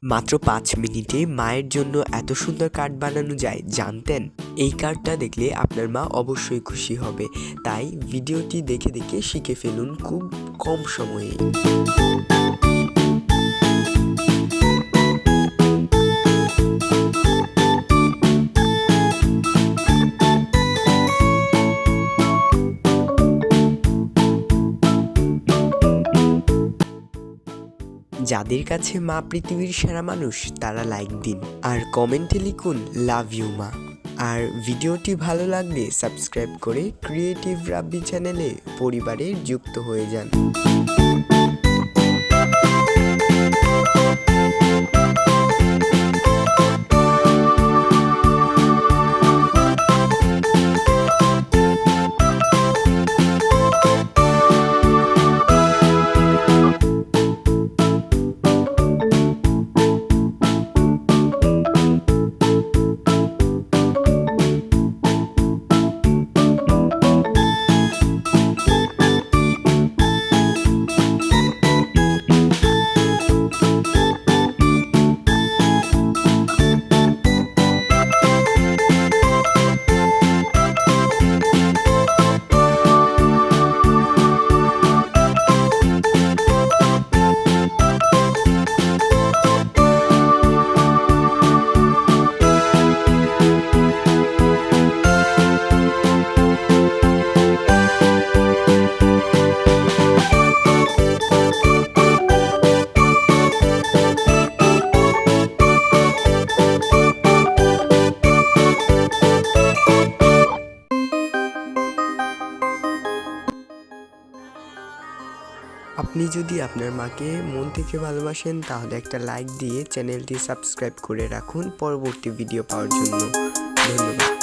মাত্র 5 মিনিটে মায়ের জন্য এত সুন্দর কার্ড বানানো যায় জানতেন? এই কার্ডটা দেখলে আপনার মা অবশ্যই খুশি হবে, তাই ভিডিওটি দেখে দেখে শিখে ফেলুন খুব কম সময়ে। যাদের কাছে মা পৃথিবীর সেরা মানুষ তারা লাইক দিন আর কমেন্টে লিখুন লাভ ইউ মা। আর ভিডিওটি ভালো লাগলে সাবস্ক্রাইব করে ক্রিয়েটিভ রাব্বি চ্যানেলে পরিবারে যুক্ত হয়ে যান। আপনি যদি আপনার মাকে মন থেকে ভালোবাসেন তাহলে একটা লাইক দিয়ে চ্যানেলটি সাবস্ক্রাইব করে রাখুন পরবর্তী ভিডিও পাওয়ার জন্য। ধন্যবাদ।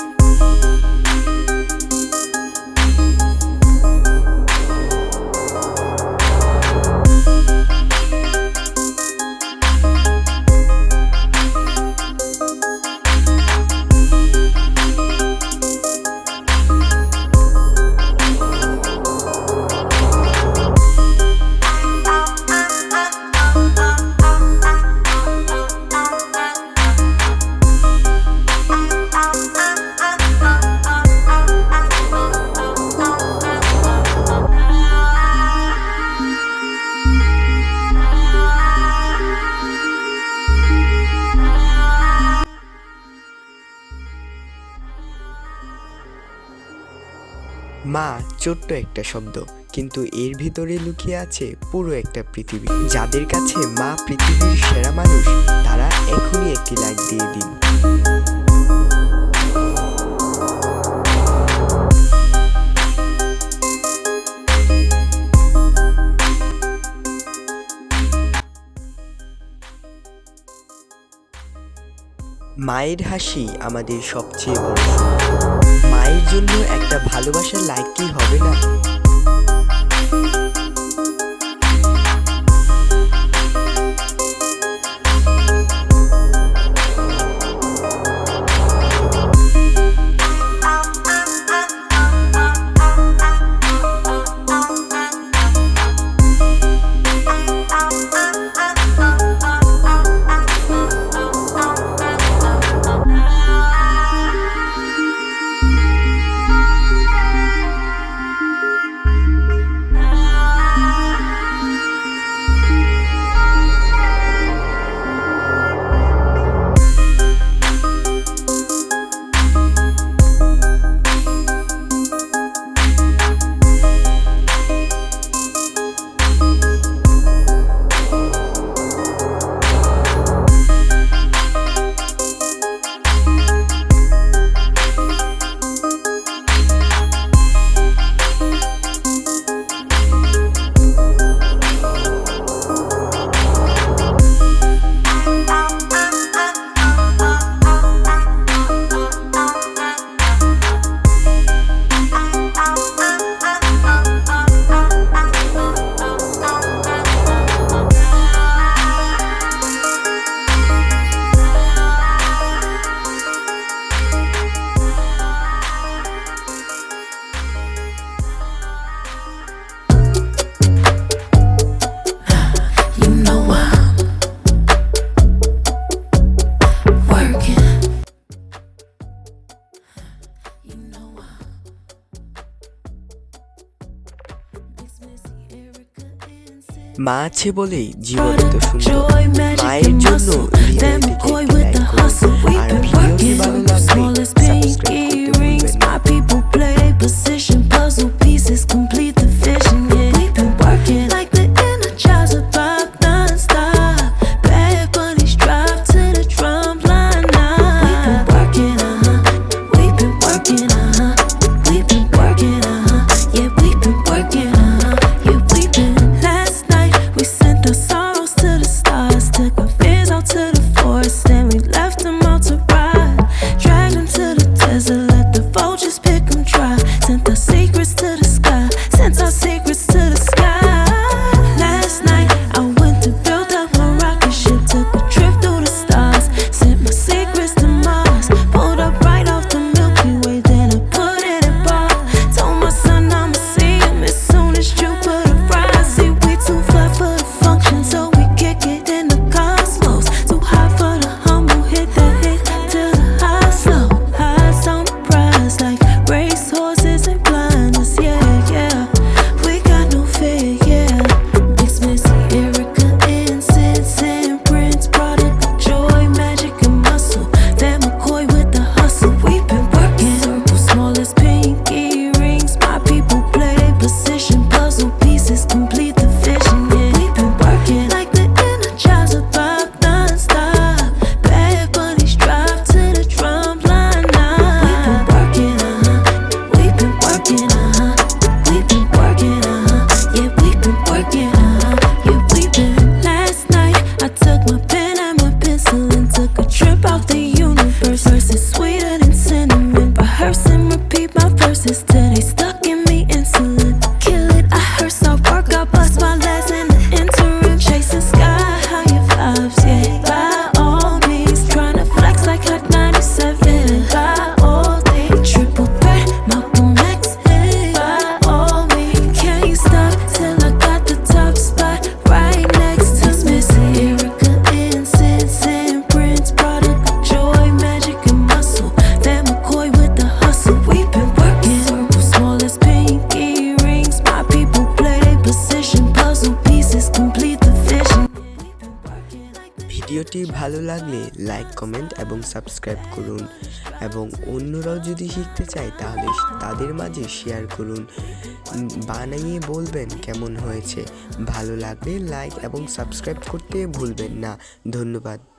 মা ছোট্ট একটা শব্দ, কিন্তু এর ভিতরে লুকিয়ে আছে পুরো একটা পৃথিবী। যাদের কাছে মা পৃথিবীর সেরা মানুষ তারা এখনই একটি লাইক দিয়ে দিন। মায়ের হাসি আমাদের সবচেয়ে বড় সুখ। মায়ের জন্য একটা ভালোবাসার লাইক কি হবে না? মা আছে বলেই জীবন এত সুন্দর। মায়ের জন্য হৃদয় থেকে একটি লাইক করুন আর ভিডিওটি ভালো লাগলে সাবস্ক্রাইব করতে ভুলবেন না। ভিডিওটি ভালো লাগলে লাইক কমেন্ট এবং সাবস্ক্রাইব করুন এবং অন্যরাও যদি শিখতে চায় তাহলে তাদের মাঝে শেয়ার করুন, বানিয়ে বলবেন কেমন হয়েছে। ভালো লাগলে লাইক এবং সাবস্ক্রাইব করতে ভুলবেন না। ধন্যবাদ।